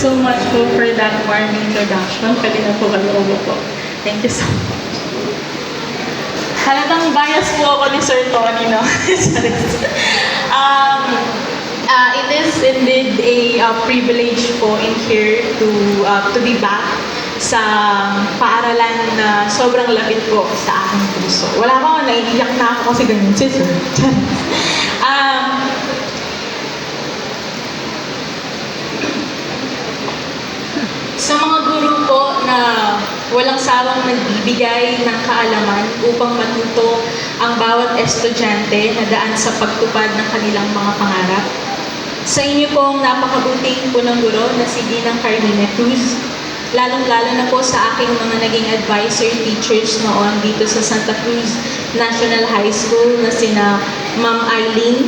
so much po for that warm introduction. Pwede na po kayo po. Thank you so much. Halatang bias po ako ni Sir Tony, no? It is indeed a privilege po in here to be back sa paaralan na sobrang lapit po sa aking puso. Wala ko, naiiyak na ako kasi ganun si Sir. Sa mga guro po na walang sawang nagbibigay ng kaalaman upang matuto ang bawat estudyante na daan sa pagtupad ng kanilang mga pangarap. Sa inyo pong napakabuting punong guro na si Ginang Carmine Cruz, lalong-lalo na po sa aking mga naging advisor teachers noon dito sa Santa Cruz National High School na sina Ma'am Eileen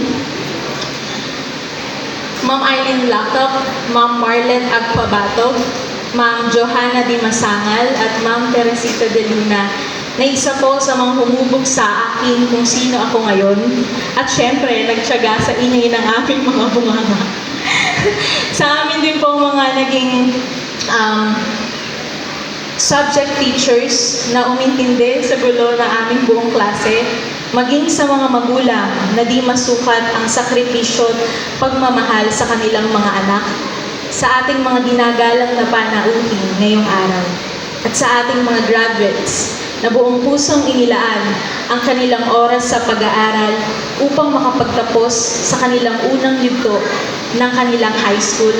Lacop, Ma'am Marlene Agpabato, Ma'am Johanna Di Masangal at Ma'am Teresita De Luna na isa po sa mga humubog sa akin kung sino ako ngayon at syempre nagtiyaga sa ingay ng aming mga bunganga. Sa amin din po mga naging subject teachers na umintindi sa gulo ng aming buong klase, maging sa mga magulang na di masukat ang sakripisyo at pagmamahal sa kanilang mga anak, sa ating mga ginagalang na panauhin ngayong araw, at sa ating mga graduates na buong pusong inilaan ang kanilang oras sa pag-aaral upang makapagtapos sa kanilang unang yugto ng kanilang high school.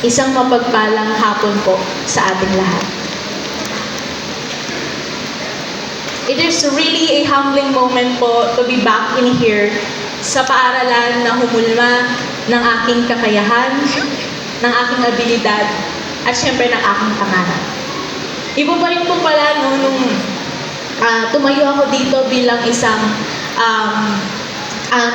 Isang mapagpalang hapon po sa ating lahat. It is really a humbling moment po to be back in here sa paaralan na humulma ng aking kakayahan, ng aking abilidad, at syempre ng aking pangarap. Iba pa rin po pala nung tumayo ako dito bilang isang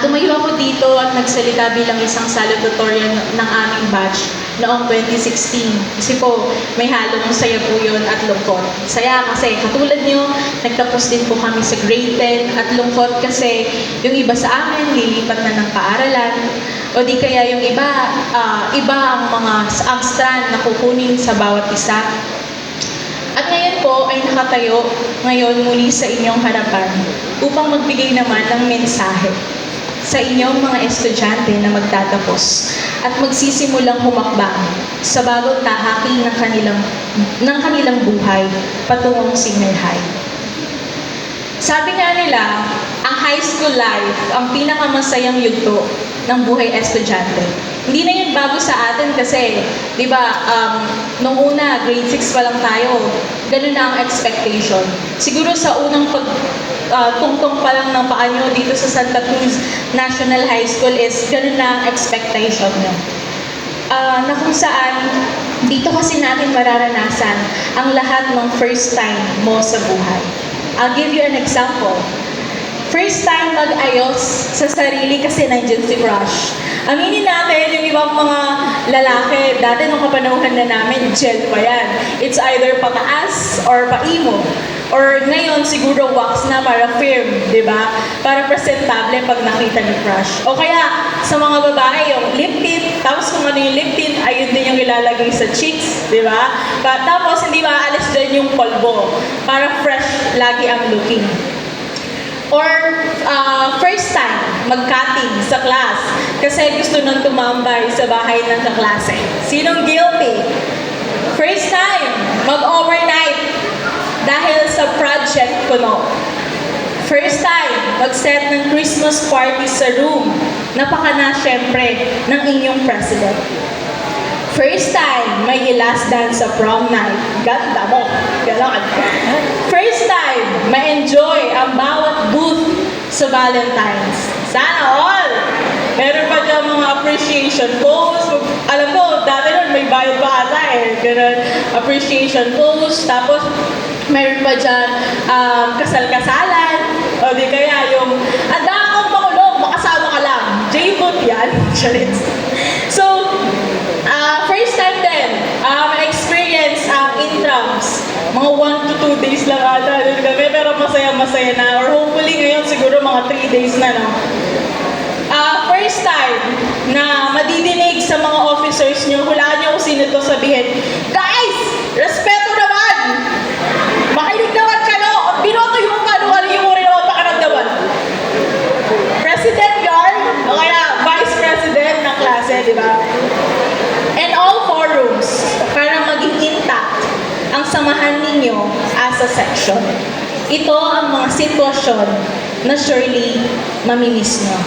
tumayo ako dito at nagsalita bilang isang salutatorian ng aming batch noong 2016. Kasi po, may halong saya po yun at lungkot. Saya kasi katulad nyo, nagtapos din po kami sa grade 10 at lungkot kasi yung iba sa amin lilipat na ng paaralan o di kaya yung iba ang strand na kukunin sa bawat isa. At ngayon po ay nakatayo ngayon muli sa inyong harapan upang magbigay naman ng mensahe sa inyong mga estudyante na magtatapos at magsisimulang humakbang sa bagong tahaki ng kanilang buhay patungong senior high. Sabi nga nila, ang high school life ang pinakamasayang yugto ng buhay estudyante. Hindi na yun bago sa atin kasi, di ba, nung una, grade 6 pa lang tayo, ganun na ang expectation. Siguro sa unang tungtong pa lang ng paa nyo dito sa Santa Cruz National High School is ganun na ang expectation nyo. Na kung saan, dito kasi natin mararanasan ang lahat ng first time mo sa buhay. I'll give you an example. First time mag-ayos sa sarili kasi nandiyan si crush. Aminin natin, yung ibang mga lalaki, dati nung kapanahunan na namin, gel pa yan. It's either pataas or paimo. Or ngayon, siguro wax na para firm, di ba? Para presentable pag nakita ni crush. O kaya, sa mga babae, yung lip tint, tapos kung ano yung lip tint, ayun din yung ilalagay sa cheeks, di ba? Tapos, hindi maalis din yung polvo. Para fresh lagi ang looking. Or first time mag-cutting sa class kasi gusto nang tumambay sa bahay ng kaklase. Sinong guilty? First time mag-overnight dahil sa project kuno. First time mag-set ng Christmas party sa room. Napakana syempre ng inyong president. First time, may i-last dance sa prom night. Ganda mo. Ganon. First time, ma-enjoy ang bawat booth sa Valentine's. Sana all! Meron pa dyan mga appreciation posts. Alam mo, dati nun may bayad pa ata eh. Ganon. Appreciation posts. Tapos, meron pa dyan kasal-kasalan. O di kaya yung, anda akong makulog, makasama ka lang. J-boot yan. So, first time din, experience intrams. Mga 1 to 2 days lang ata din kami, pero masaya-masaya na. Or hopefully ngayon siguro mga 3 days na, no? First time na madidinig sa mga officers nyo, hulaan nyo kung sino to and all forums para maging intact ang samahan ninyo as a section. Ito ang mga sitwasyon na surely mamimiss nyo.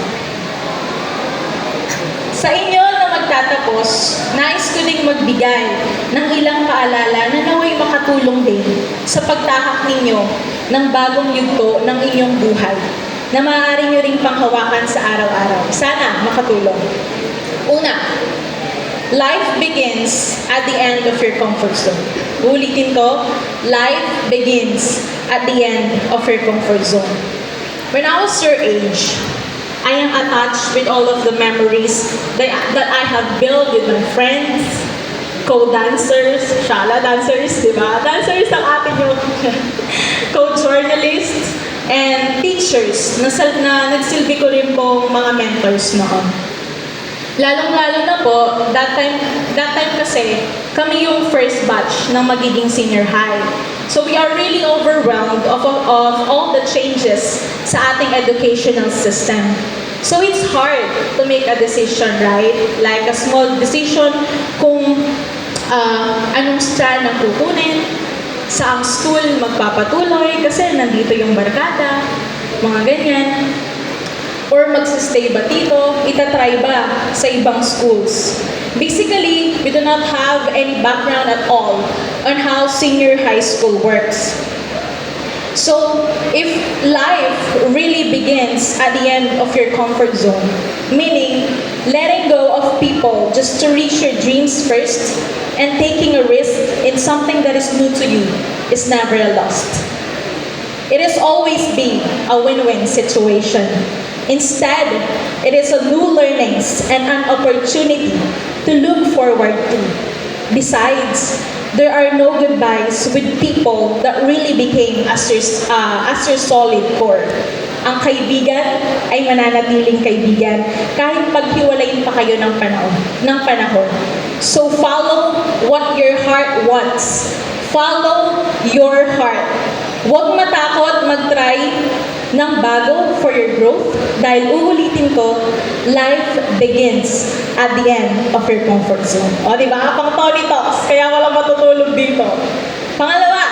Sa inyo na magtatapos, nais ko ding magbigay ng ilang paalala na naway makatulong din sa pagtahak ninyo ng bagong yugto ng inyong buhay na maaari nyo ring panghawakan sa araw-araw. Sana makatulong. Una, life begins at the end of your comfort zone. Ulitin ko, life begins at the end of your comfort zone. When I was your age, I am attached with all of the memories that I have built with my friends, co-dancers, shala dancers, di ba? Dancers ang atin yung co-journalists, and teachers na nagsilbi ko rin pong mga mentors noon. Lalong-lalo na po, that time kasi, kami yung first batch ng magiging senior high. So we are really overwhelmed of all the changes sa ating educational system. So it's hard to make a decision, right? Like a small decision kung anong strand ang kukunin, saang school magpapatuloy kasi nandito yung barkada, mga ganyan. Or magsistay ba dito, itatry ba sa ibang schools. Basically, we do not have any background at all on how senior high school works. So, if life really begins at the end of your comfort zone, meaning letting go of people just to reach your dreams first and taking a risk in something that is new to you is never a loss. It has always been a win-win situation. Instead, it is a new learnings and an opportunity to look forward to. Besides, there are no goodbyes with people that really became as your solid core. Ang kaibigan ay mananatiling kaibigan kahit paghiwalayin pa kayo ng panahon. So follow what your heart wants. Follow your heart. Huwag matakot mag-try ng bago for your growth dahil uulitin ko, life begins at the end of your comfort zone. O, diba? Pang Tony Talks, kaya walang matutulog dito. Pangalawa,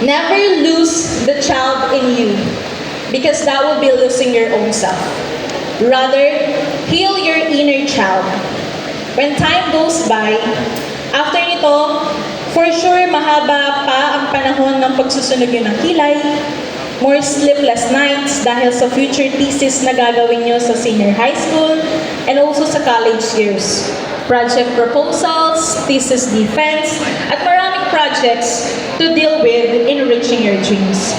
never lose the child in you because that will be losing your own self. Rather, heal your inner child. When time goes by, after nito, for sure, mahaba pa ang panahon ng pagsusunog yun ng kilay, more sleepless nights dahil sa future thesis na gagawin nyo sa senior high school and also sa college years. Project proposals, thesis defense, at maraming projects to deal with in reaching your dreams.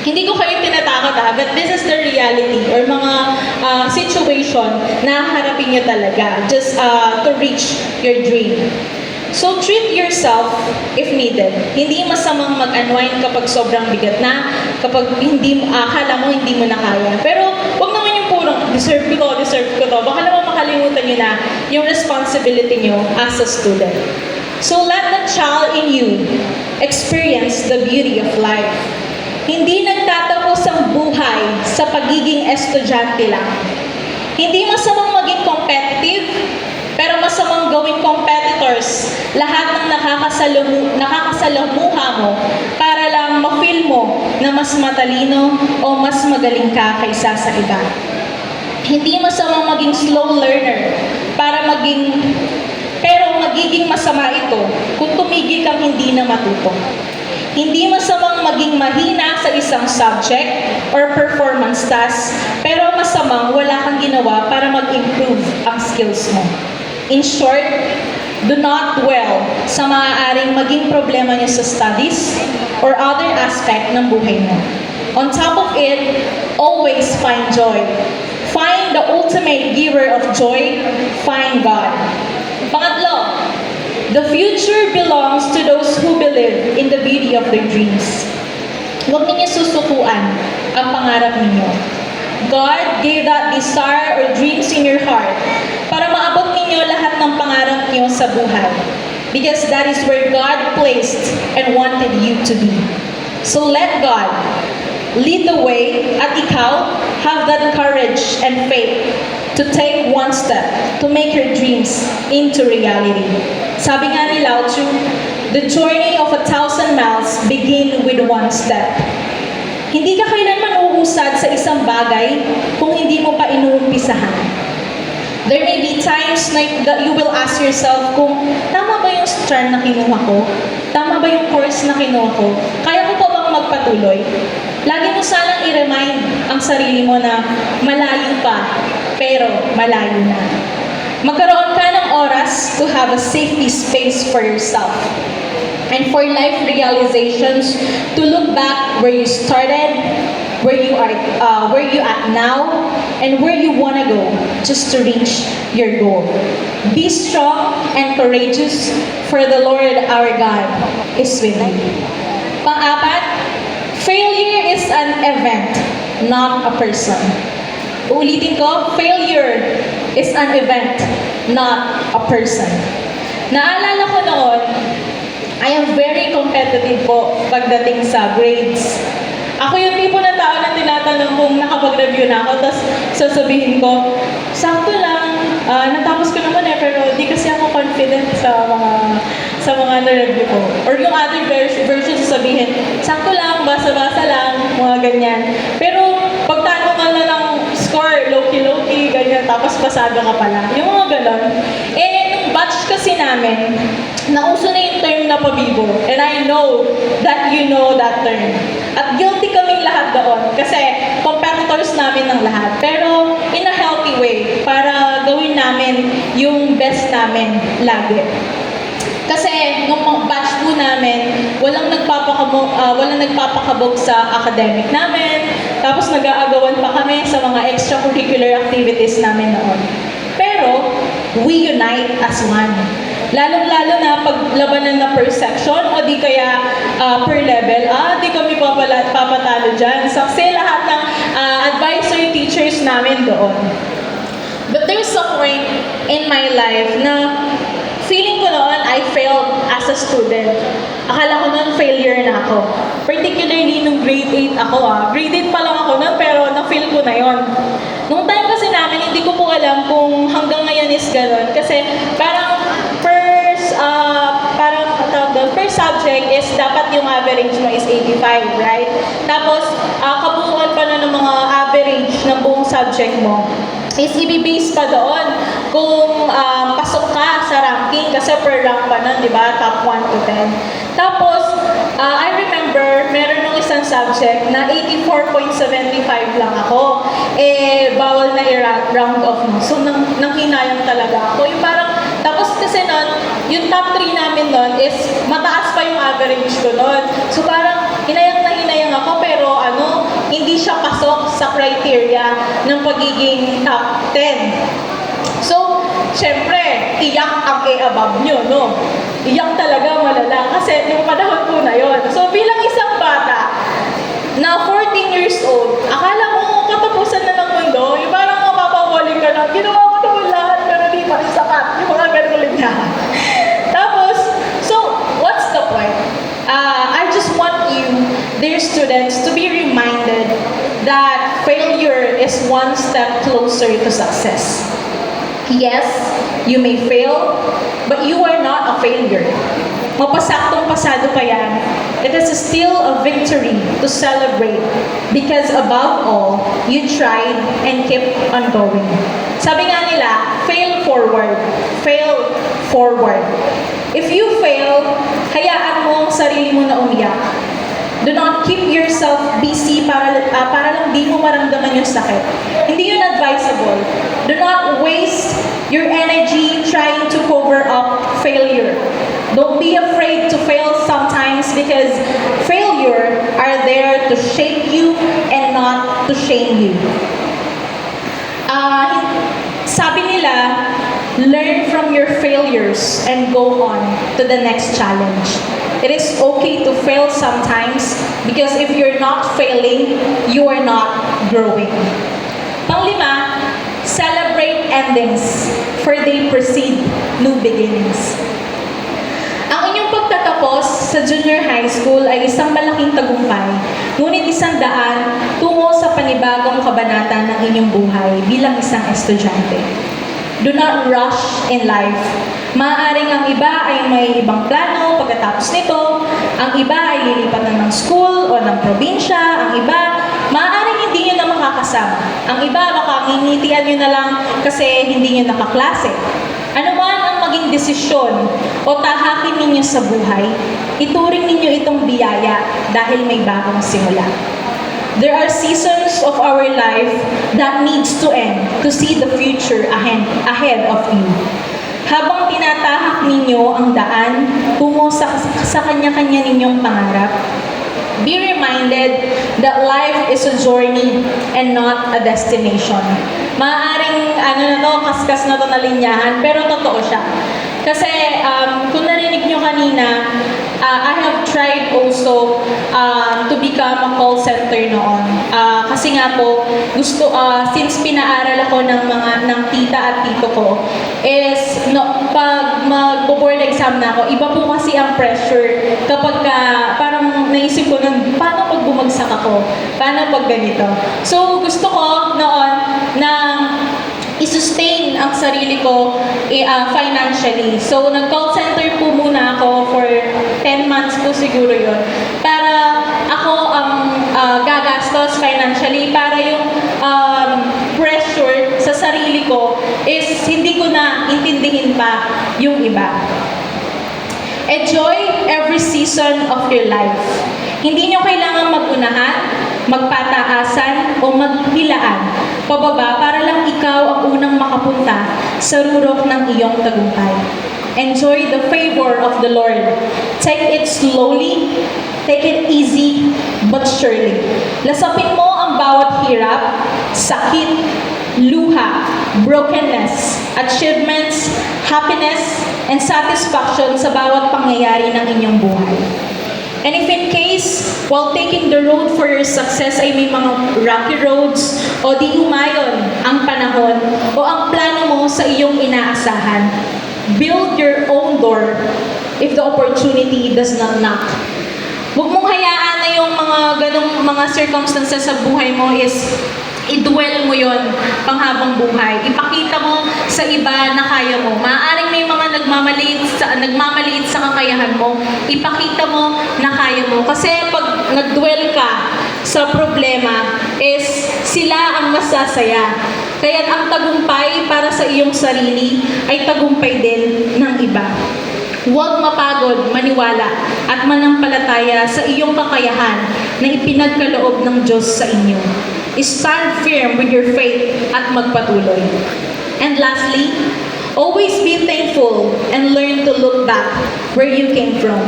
Hindi ko kayo tinatakot but this is the reality or mga situation na harapin nyo talaga just to reach your dream. So, treat yourself if needed. Hindi masamang mag-unwind kapag sobrang bigat na, kapag akala mo hindi mo na kaya. Pero, wag naman yung purong, deserve ko to. Baka naman makalimutan nyo na yung responsibility nyo as a student. So, let the child in you experience the beauty of life. Hindi nagtatapos ang buhay sa pagiging estudyante lang. Hindi masamang maging competitive, pero masamang gawing competitors lahat ng nakakasalamuha mo para lang ma-feel mo na mas matalino o mas magaling ka kaysa sa iba. Hindi masamang maging slow learner pero magiging masama ito kung tumigil kang hindi na matuto. Hindi masamang maging mahina sa isang subject or performance task, pero masamang wala kang ginawa para mag-improve ang skills mo. In short, do not dwell sa maaaring maging problema niyo sa studies or other aspect ng buhay mo. On top of it, always find joy. Find the ultimate giver of joy, find God. Pangatlo, the future belongs to those who believe in the beauty of their dreams. Huwag ninyo susukuan ang pangarap ninyo. God gave that desire or dreams in your heart para maabot ninyo lahat ng pangarap niyo sa buhay. Because that is where God placed and wanted you to be. So let God lead the way at ikaw have that courage and faith to take one step to make your dreams into reality. Sabi nga ni Lao Tzu, the journey of 1,000 miles begin with one step. Hindi ka kailanman uusad sa isang bagay kung hindi mo pa inuumpisahan. There may be times that you will ask yourself kung tama ba yung stream na kinuha ko? Tama ba yung course na kinuha ko? Kaya ko pa bang magpatuloy? Lagi mo sanang i-remind ang sarili mo na malayo pa, pero malayo na. Magkaroon ka ng oras to have a safety space for yourself. And for life realizations, to look back where you started, where you at now, and where you want to go just to reach your goal. Be strong and courageous, for the Lord our God is with you. Pang-apat, failure is an event, not a person. Uulitin ko, failure is an event, not a person. Naalala ko noon, I am very competitive po pagdating sa grades. Ako yung tipo ng tao na tinatanong kung nakapag-review na ako, tapos sasabihin ko, sakto lang, natapos ko naman pero di kasi ako confident sa mga na-review ko. Or yung other version sasabihin, sakto lang, basa-basa lang, mga ganyan. Pero pagtanungan na ng score, low-key, ganyan, tapos pasado ka pala. Yung mga ganon. Nung batch kasi namin, nauso na yung term na pabibo. And I know that you know that term. At guilty kaming lahat doon kasi competitors namin ng lahat. Pero in a healthy way para gawin namin yung best namin lagi. Kasi nung batch po namin, walang nagpapakabog sa academic namin. Tapos nag-aagawan pa kami sa mga extracurricular activities namin noon. Pero we unite as one. Lalong-lalo na paglabanan na per section o di kaya per level, di kami papatalo dyan. Saksi lahat ng advisory teachers namin doon. But there's a point in my life na feeling ko noon I failed as a student. Akala ko noon failure na ako. Particularly nung grade 8 ako. Grade 8 pa lang ako noon pero na-feel ko na yon. Nung time kasi namin, hindi ko po alam kung hanggang ngayon is gano'n. Kasi parang per subject is dapat yung average mo is 85, right? Tapos, kabuuan pa na ng mga average ng buong subject mo is i-base pa doon kung pasok ka sa ranking kasi per rank pa nun, di ba? Top 1 to 10. Tapos, I remember, meron nung isang subject na 84.75 lang ako. Bawal na i-round off mo. So, nanghinayang talaga ako. Yung parang, tapos kasi nun, yung top 3 namin nun is mataas pa yung average ko nun. So, parang hinayang na hinayang ako pero hindi siya pasok sa criteria ng pagiging top 10. So, syempre, iyak ang above nyo, no? Iyak talaga malala kasi yung panahon po na yon. So, bilang isang bata na 14 years old, akala mo katapusan na ng mundo, yung parang mapapawali ka na, ginawa mo naman lahat pero di pa rin sapat. Yung mga ganun niya. Tapos, so, what's the point? I just want you, dear students, to be reminded that failure is one step closer to success. Yes, you may fail, but you are not a failure. Mapasaktong pasado pa yan. It is still a victory to celebrate because above all, you tried and kept on going. Sabi nga nila, fail forward. Fail forward. If you fail, hayaan mo ang sarili mo na umiyak. Do not keep yourself busy para lang di mo maramdaman yung sakit. Hindi yun advisable. Do not waste your energy trying to cover up failure. Don't be afraid to fail sometimes because failure are there to shape you and not to shame you. Sabi nila, learn from your failures and go on to the next challenge. It is okay to fail sometimes because if you're not failing, you are not growing. Panglima, celebrate endings for they precede new beginnings. Ang inyong pagtatapos sa junior high school ay isang malaking tagumpay, ngunit isang daan tungo sa sa panibagong kabanata ng inyong buhay bilang isang estudyante. Do not rush in life. Maaaring ang iba ay may ibang plano pagkatapos nito, ang iba ay lilipat na ng school o ng probinsya, ang iba, maaaring hindi nyo na makakasama. Ang iba, baka ngingitian nyo na lang kasi hindi nyo nakaklase. Ano man ang maging desisyon o tahakin ninyo sa buhay, ituring ninyo itong biyaya dahil may bagong simula. There are seasons of our life that needs to end to see the future ahead of you. Habang tinatahak ninyo ang daan tungo sa kanya-kanya ninyong pangarap, be reminded that life is a journey and not a destination. Maaaring kaskas na to na linyahan, pero totoo siya. Kasi kung narinig nyo kanina, I have tried also to become a call center noon. Kasi nga po, since pinaaral ako ng tita at tito ko, is pag mag-board exam na ako, iba po kasi ang pressure kapag parang naisip ko paano pag bumagsak ako? Paano pag ganito? So, gusto ko noon na i-sustain ang sarili ko financially. So, nag-call center po muna ako for 10 months po siguro yun. Para ako ang gagastos financially, para yung pressure sa sarili ko is hindi ko na intindihin pa yung iba. Enjoy every season of your life. Hindi nyo kailangan magunahan, magpataasan, o maghilaan pababa para lang ikaw ang unang makapunta sa rurok ng iyong tagumpay. Enjoy the favor of the Lord. Take it slowly, take it easy, but surely. Lasapin mo ang bawat hirap, sakit, luha, brokenness, achievements, happiness, and satisfaction sa bawat pangyayari ng inyong buhay. And if in case, while taking the road for your success ay may mga rocky roads o di umayon ang panahon o ang plano mo sa iyong inaasahan, build your own door if the opportunity does not knock. Huwag mong hayaan na yung mga ganong mga circumstances sa buhay mo is i-dwell mo yon panghabang buhay. Ipakita mo sa iba na kaya mo. Maaaring may mga nagmamaliit sa kakayahan mo. Ipakita mo na kaya mo. Kasi pag nag-dwell ka sa problema is sila ang masasaya. Kaya ang tagumpay para sa iyong sarili ay tagumpay din ng iba. Huwag mapagod, maniwala at manampalataya sa iyong kakayahan na ipinagkaloob ng Diyos sa inyo. Stand firm with your faith at magpatuloy. And lastly, always be thankful and learn to look back where you came from.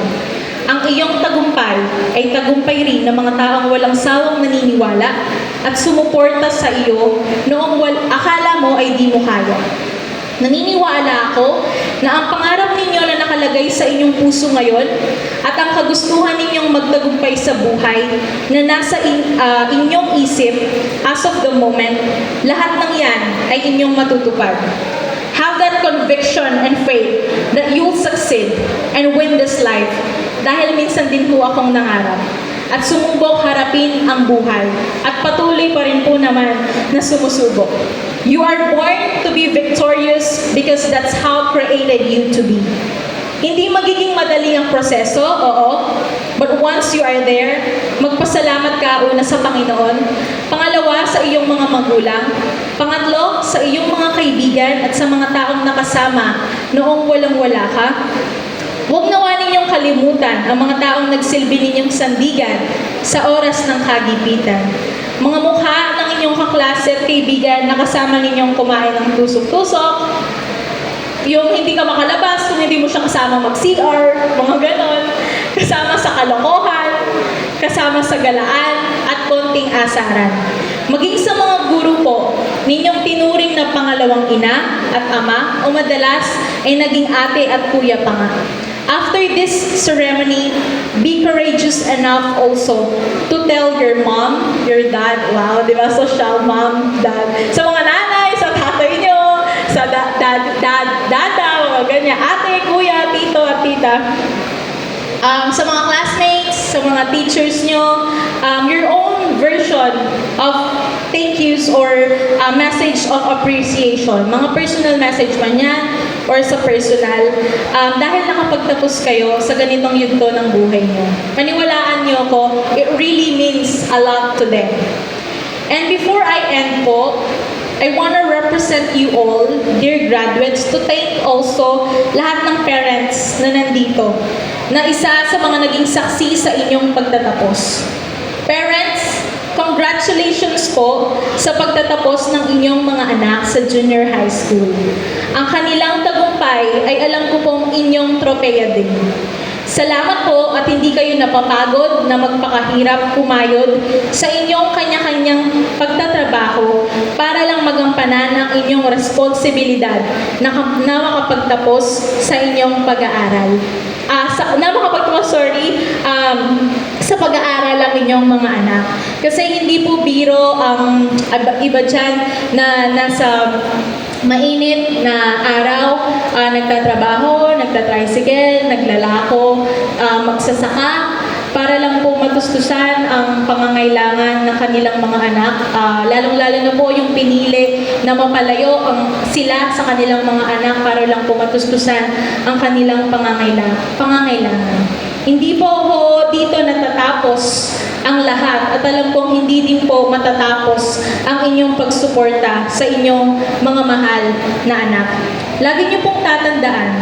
Ang iyong tagumpay ay tagumpay rin ng mga taong walang sawang naniniwala at sumuporta sa iyo noong akala mo ay di mo kaya. Naniniwala ako na ang pangarap ninyo na nakalagay sa inyong puso ngayon at ang kagustuhan ninyong magtagumpay sa buhay na nasa inyong isip as of the moment, lahat ng yan ay inyong matutupad. Have that conviction and faith that you'll succeed and win this life dahil minsan din po akong nangarap at sumubok harapin ang buhay at patuloy pa rin po naman na sumusubok. You are born to be victorious because that's how created you to be. Hindi magiging madali ang proseso, oo. But once you are there, magpasalamat ka una sa Panginoon. Pangalawa, sa iyong mga magulang. Pangatlo, sa iyong mga kaibigan at sa mga taong nakasama noong walang-wala ka. Huwag nawa ninyong kalimutan ang mga taong nagsilbi ninyong sandigan sa oras ng kagipitan. Mga mukha ng inyong kaklase at kaibigan na kasama ninyong kumain ng tusok-tusok, yung hindi ka makalabas kung hindi mo siya kasama mag-CR, mga ganon, kasama sa kalokohan, kasama sa galaan, at konting asaran. Maging sa mga guro po, ninyong tinuring na pangalawang ina at ama o madalas ay naging ate at kuya pa nga. After this ceremony, be courageous enough also to tell your mom, your dad, wow, di ba? Social mom, dad. Sa mga nanay, sa tatay nyo, sa dada, mga ganyan, ate, kuya, tito, at tita. Sa mga classmates, sa mga teachers nyo, your own version of thank yous or message of appreciation. Mga personal message man yan or sa personal. Dahil nakapagtapos kayo sa ganitong yugto ng buhay nyo. Paniwalaan nyo ako, it really means a lot to them. And before I end po, I want to represent you all, dear graduates, to thank also lahat ng parents na nandito, na isa sa mga naging saksi sa inyong pagtatapos. Parents, congratulations po sa pagtatapos ng inyong mga anak sa junior high school. Ang kanilang tagumpay ay alam ko pong inyong tropeya din. Salamat po at hindi kayo napapagod na magpakahirap kumayod sa inyong kanya-kanyang pagtatrabaho para lang magampanan ang inyong responsibilidad na makapagtapos sa inyong pag-aaral. Sa pag-aaral ang inyong mga anak. Kasi hindi po biro ang iba dyan na nasa mainit na araw, nagtatrabaho, nagtatricycle, naglalako, magsasaka, para lang po matustusan ang pangangailangan ng kanilang mga anak. Lalong-lalo na po yung pinili na mapalayo sila sa kanilang mga anak para lang po matustusan ang kanilang pangangailangan. Hindi po ho dito natatapos ang lahat at alam kong hindi din po matatapos ang inyong pagsuporta sa inyong mga mahal na anak. Lagi niyo pong tatandaan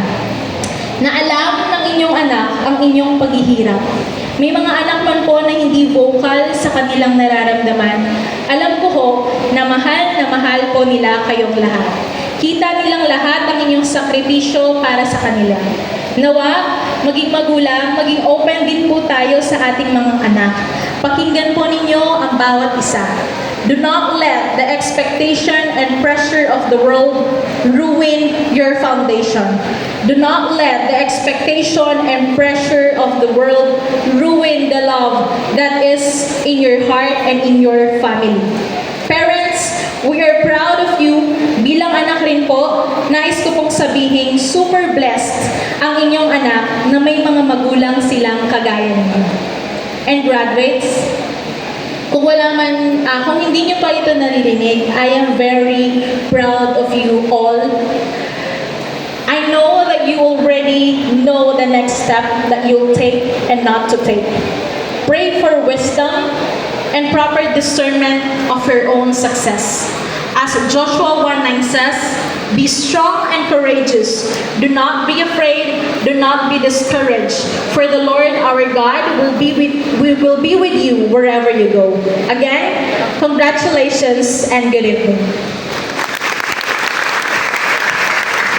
na alam ng inyong anak ang inyong paghihirap. May mga anak man po na hindi vocal sa kanilang nararamdaman. Alam ko ho na mahal po nila kayong lahat. Kita nilang lahat ang inyong sakripisyo para sa kanila. Nawa, maging magulang, maging open din po tayo sa ating mga anak. Pakinggan po ninyo ang bawat isa. Do not let the expectation and pressure of the world ruin your foundation. Do not let the expectation and pressure of the world ruin the love that is in your heart and in your family. Parents, we are proud of you. Bilang anak rin po, nais ko pong sabihin, super blessed ang inyong anak na may mga magulang silang kagaya niyo. And graduates, kung hindi niyo pa ito naririnig, I am very proud of you all. I know that you already know the next step that you'll take and not to take. Pray for wisdom and proper discernment of your own success. As Joshua 1:9 says, be strong and courageous. Do not be afraid. Do not be discouraged. For the Lord our God will be with you wherever you go. Again, congratulations and good evening.